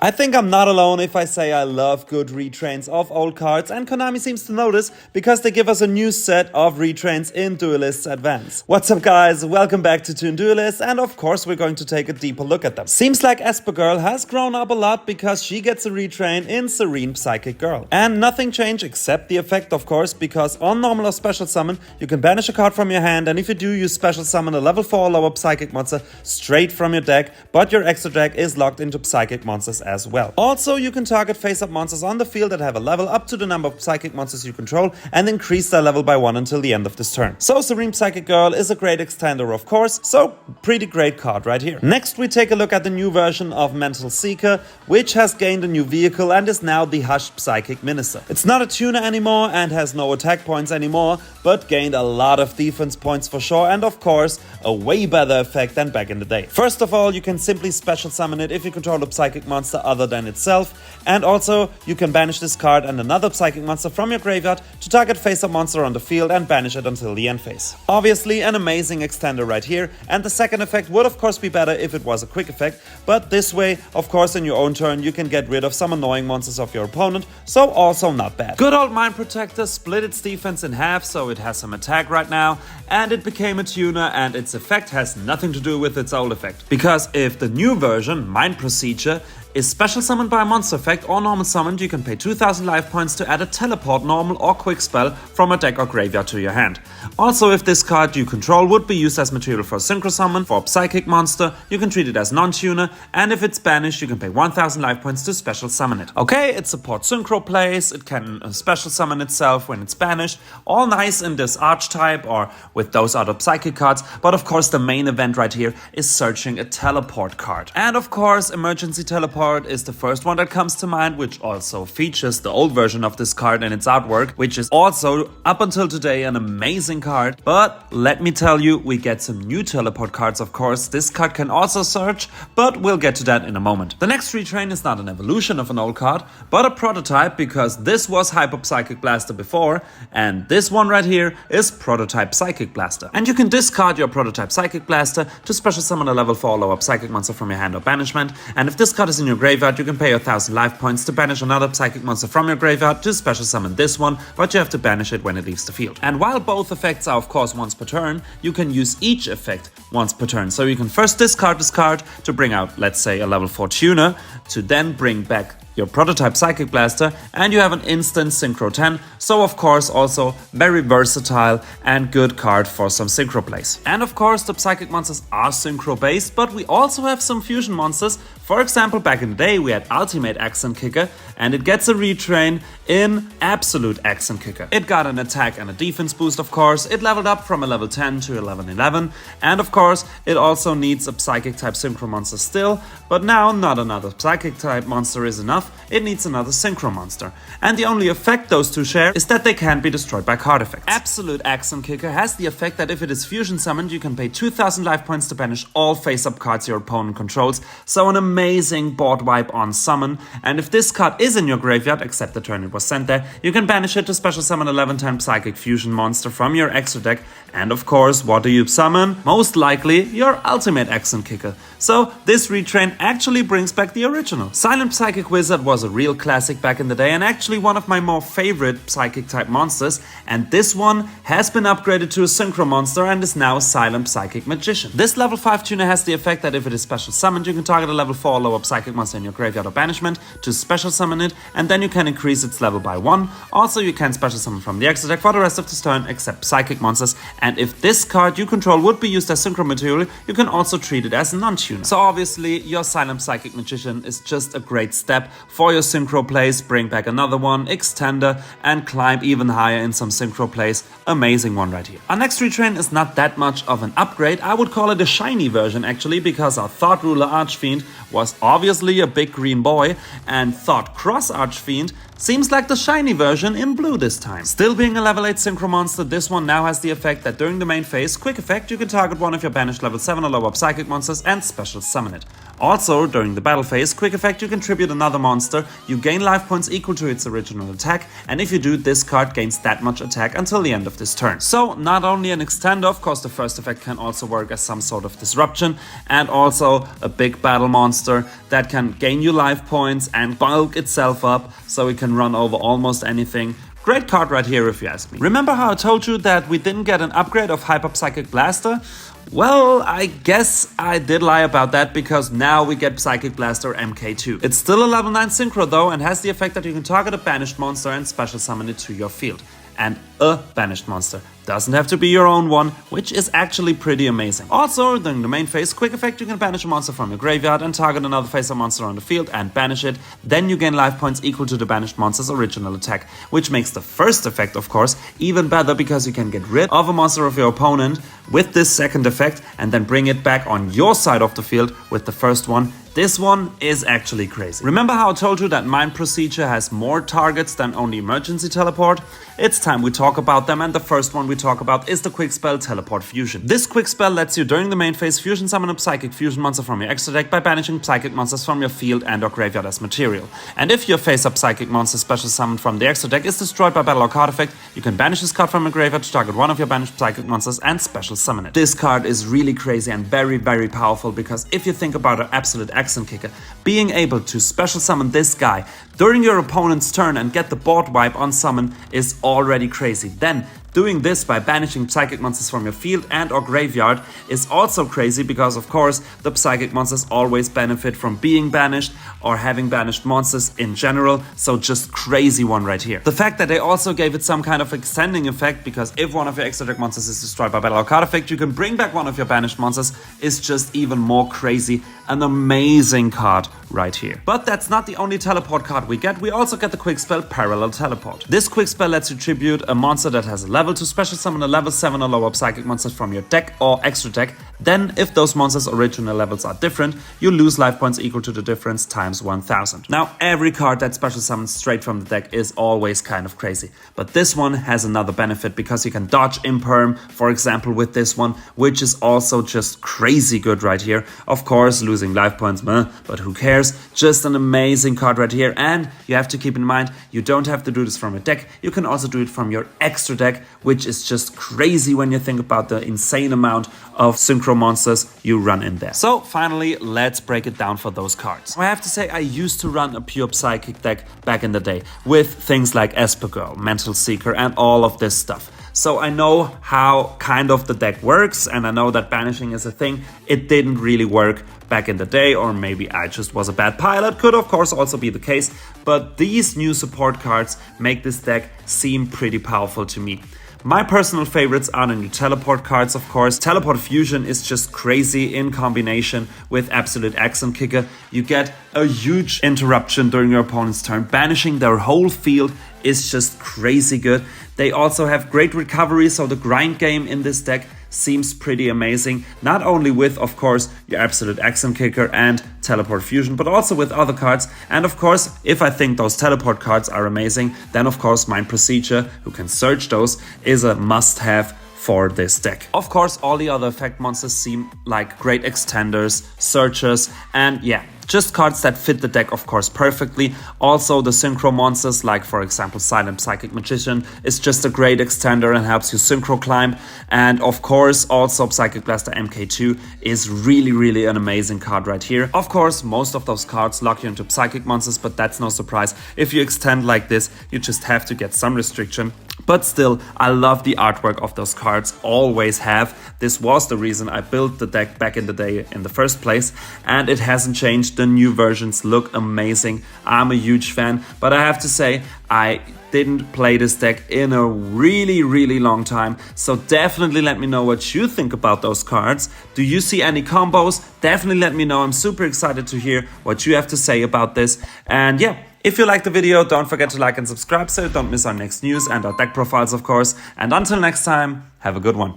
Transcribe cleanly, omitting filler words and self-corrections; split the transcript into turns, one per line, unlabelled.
I think I'm not alone if I say I love good retrains of old cards, and Konami seems to notice because they give us a new set of retrains in Duelists Advance. What's up guys, welcome back to Toon Duelists, and of course we're going to take a deeper look at them. Seems like Esper Girl has grown up a lot because she gets a retrain in Serene Psychic Girl. And nothing changed except the effect of course, because on normal or special summon you can banish a card from your hand, and if you do, you special summon a level 4 or lower psychic monster straight from your deck, but your extra deck is locked into psychic monsters as well. Also, you can target face-up monsters on the field that have a level up to the number of psychic monsters you control and increase their level by 1 until the end of this turn. So Serene Psychic Girl is a great extender of course, so pretty great card right here. Next we take a look at the new version of Mental Seeker, which has gained a new vehicle and is now the Hushed Psychic Minister. It's not a tuner anymore and has no attack points anymore, but gained a lot of defense points for sure, and of course a way better effect than back in the day. First of all, you can simply special summon it if you control a psychic monster other than itself, and also you can banish this card and another psychic monster from your graveyard to target face-up monster on the field and banish it until the end phase. Obviously an amazing extender right here, and the second effect would of course be better if it was a quick effect, but this way of course in your own turn you can get rid of some annoying monsters of your opponent, so also not bad. Good old Mind Protector split its defense in half, so it has some attack right now, and it became a tuner, and its effect has nothing to do with its old effect. Because if the new version, Mind Procedure, is special summoned by a monster effect or normal summoned, you can pay 2000 life points to add a teleport, normal or quick spell from a deck or graveyard to your hand. Also, if this card you control would be used as material for a synchro summon for a psychic monster, you can treat it as non-tuner, and if it's banished you can pay 1000 life points to special summon it. Okay, it supports synchro plays, it can special summon itself when it's banished, all nice in this archetype or with those other psychic cards, but of course the main event right here is searching a teleport card. And of course emergency teleport is the first one that comes to mind, which also features the old version of this card in its artwork, which is also up until today an amazing card. But let me tell you, we get some new teleport cards of course. This card can also search, but we'll get to that in a moment. The next retrain is not an evolution of an old card, but a prototype, because this was Hyper Psychic Blaster before, and this one right here is Prototype Psychic Blaster. And you can discard your Prototype Psychic Blaster to special summon a level 4 lower psychic monster from your hand or banishment, and if this card is in your graveyard, you can pay 1000 life points to banish another psychic monster from your graveyard to special summon this one, but you have to banish it when it leaves the field. And while both effects are of course once per turn, you can use each effect once per turn. So you can first discard this card to bring out, let's say, a level 4 tuner, to then bring back your Prototype Psychic Blaster, and you have an instant Synchro 10, so of course also very versatile and good card for some synchro plays. And of course the psychic monsters are synchro based, but we also have some fusion monsters. For example, back in the day we had Ultimate Axon Kicker, and it gets a retrain in Absolute Axon Kicker. It got an attack and a defense boost of course, it leveled up from a level 10 to a level 11, and of course it also needs a psychic type synchro monster still, but now not another psychic type monster is enough, it needs another synchro monster. And the only effect those two share is that they can't be destroyed by card effects. Absolute Axon Kicker has the effect that if it is fusion summoned, you can pay 2000 life points to banish all face-up cards your opponent controls, so an amazing board wipe on summon. And if this card is in your graveyard, except the turn it was sent there, you can banish it to special summon 11-time psychic fusion monster from your extra deck, and of course, what do you summon? Most likely your Ultimate Axon Kicker. So this retrain actually brings back the original. Silent Psychic Wizard was a real classic back in the day and actually one of my more favorite psychic type monsters, and this one has been upgraded to a synchro monster and is now Silent Psychic Magician. This level 5 tuner has the effect that if it is special summoned, you can target a level 4 or lower psychic monster in your graveyard or banishment to special summon it, and then you can increase its level by 1. Also, you can special summon from the extra deck for the rest of this turn except psychic monsters, and if this card you control would be used as synchro material, you can also treat it as a non-tuner. So obviously your Silent Psychic Magician is just a great step for your synchro plays. Bring back another one, extender, and climb even higher in some synchro plays. Amazing one right here. Our next retrain is not that much of an upgrade. I would call it a shiny version actually, because our Thought Ruler Archfiend was obviously a big green boy, and Thought Cross Archfiend seems like the shiny version in blue this time. Still being a level 8 synchro monster, this one now has the effect that during the main phase, quick effect, you can target one of your banished level 7 or lower psychic monsters and special summon it. Also, during the battle phase, quick effect, you can tribute another monster, you gain life points equal to its original attack, and if you do, this card gains that much attack until the end of this turn. So, not only an extender, of course the first effect can also work as some sort of disruption, and also a big battle monster that can gain you life points and bulk itself up, so it can run over almost anything. Great card right here if you ask me. Remember how I told you that we didn't get an upgrade of Hyper Psychic Blaster? Well, I guess I did lie about that because now we get Psychic Blaster MK2. It's still a level 9 synchro though and has the effect that you can target a banished monster and special summon it to your field. And a banished monster. Doesn't have to be your own one, which is actually pretty amazing. Also, during the main phase, quick effect, you can banish a monster from your graveyard and target another face-up monster on the field and banish it. Then you gain life points equal to the banished monster's original attack, which makes the first effect, of course, even better because you can get rid of a monster of your opponent with this second effect and then bring it back on your side of the field with the first one. This one is actually crazy. Remember how I told you that Mind Procedure has more targets than only Emergency Teleport? It's time we talk about them, and the first one we talk about is the quick spell Teleport Fusion. This quick spell lets you during the main phase fusion summon a Psychic Fusion monster from your extra deck by banishing Psychic monsters from your field and or graveyard as material. And if your face-up Psychic monster special summoned from the extra deck is destroyed by battle or card effect, you can banish this card from your graveyard to target one of your banished Psychic monsters and special summon it. This card is really crazy and very, very powerful because if you think about an absolute Axon kicker, being able to special summon this guy during your opponent's turn and get the board wipe on summon is already crazy. Then doing this by banishing Psychic monsters from your field and or graveyard is also crazy because of course the Psychic monsters always benefit from being banished or having banished monsters in general, so just crazy one right here. The fact that they also gave it some kind of extending effect because if one of your extra deck monsters is destroyed by battle or card effect, you can bring back one of your banished monsters is just even more crazy. An amazing card right here. But that's not the only teleport card we get. We also get the quick spell Parallel Teleport. This quick spell lets you tribute a monster that has a level to special summon a level 7 or lower Psychic monsters from your deck or extra deck. Then, if those monsters' original levels are different, you lose life points equal to the difference times 1000. Now, every card that special summons straight from the deck is always kind of crazy. But this one has another benefit because you can dodge Imperm, for example, with this one, which is also just crazy good right here. Of course, losing life points, but who cares? Just an amazing card right here. And you have to keep in mind, you don't have to do this from a deck. You can also do it from your extra deck, which is just crazy when you think about the insane amount of synchro monsters you run in there. So finally, let's break it down for those cards. I have to say I used to run a pure Psychic deck back in the day with things like Esper Girl, Mental Seeker and all of this stuff. So I know how kind of the deck works and I know that banishing is a thing. It didn't really work back in the day, or maybe I just was a bad pilot, could of course also be the case. But these new support cards make this deck seem pretty powerful to me. My personal favorites are the new teleport cards, of course. Teleport Fusion is just crazy in combination with Absolute Axon Kicker. You get a huge interruption during your opponent's turn. Banishing their whole field is just crazy good. They also have great recovery, so the grind game in this deck seems pretty amazing. Not only with, of course, your Absolute Axon Kicker and Teleport Fusion, but also with other cards. And of course, if I think those teleport cards are amazing, then of course Mind Procedure, who can search those, is a must-have for this deck. Of course, all the other effect monsters seem like great extenders, searchers, and yeah, just cards that fit the deck, of course, perfectly. Also, the synchro monsters, like for example Silent Psychic Magician, is just a great extender and helps you synchro climb. And of course, also Psychic Blaster MK2 is really an amazing card right here. Of course, most of those cards lock you into Psychic monsters, but that's no surprise. If you extend like this, you just have to get some restriction. But still, I love the artwork of those cards, always have. This was the reason I built the deck back in the day in the first place, and it hasn't changed. The new versions look amazing. I'm a huge fan, but I have to say, I didn't play this deck in a really long time. So definitely let me know what you think about those cards. Do you see any combos? Definitely let me know. I'm super excited to hear what you have to say about this. And yeah, if you liked the video, don't forget to like and subscribe so you don't miss our next news and our deck profiles, of course. And until next time, have a good one.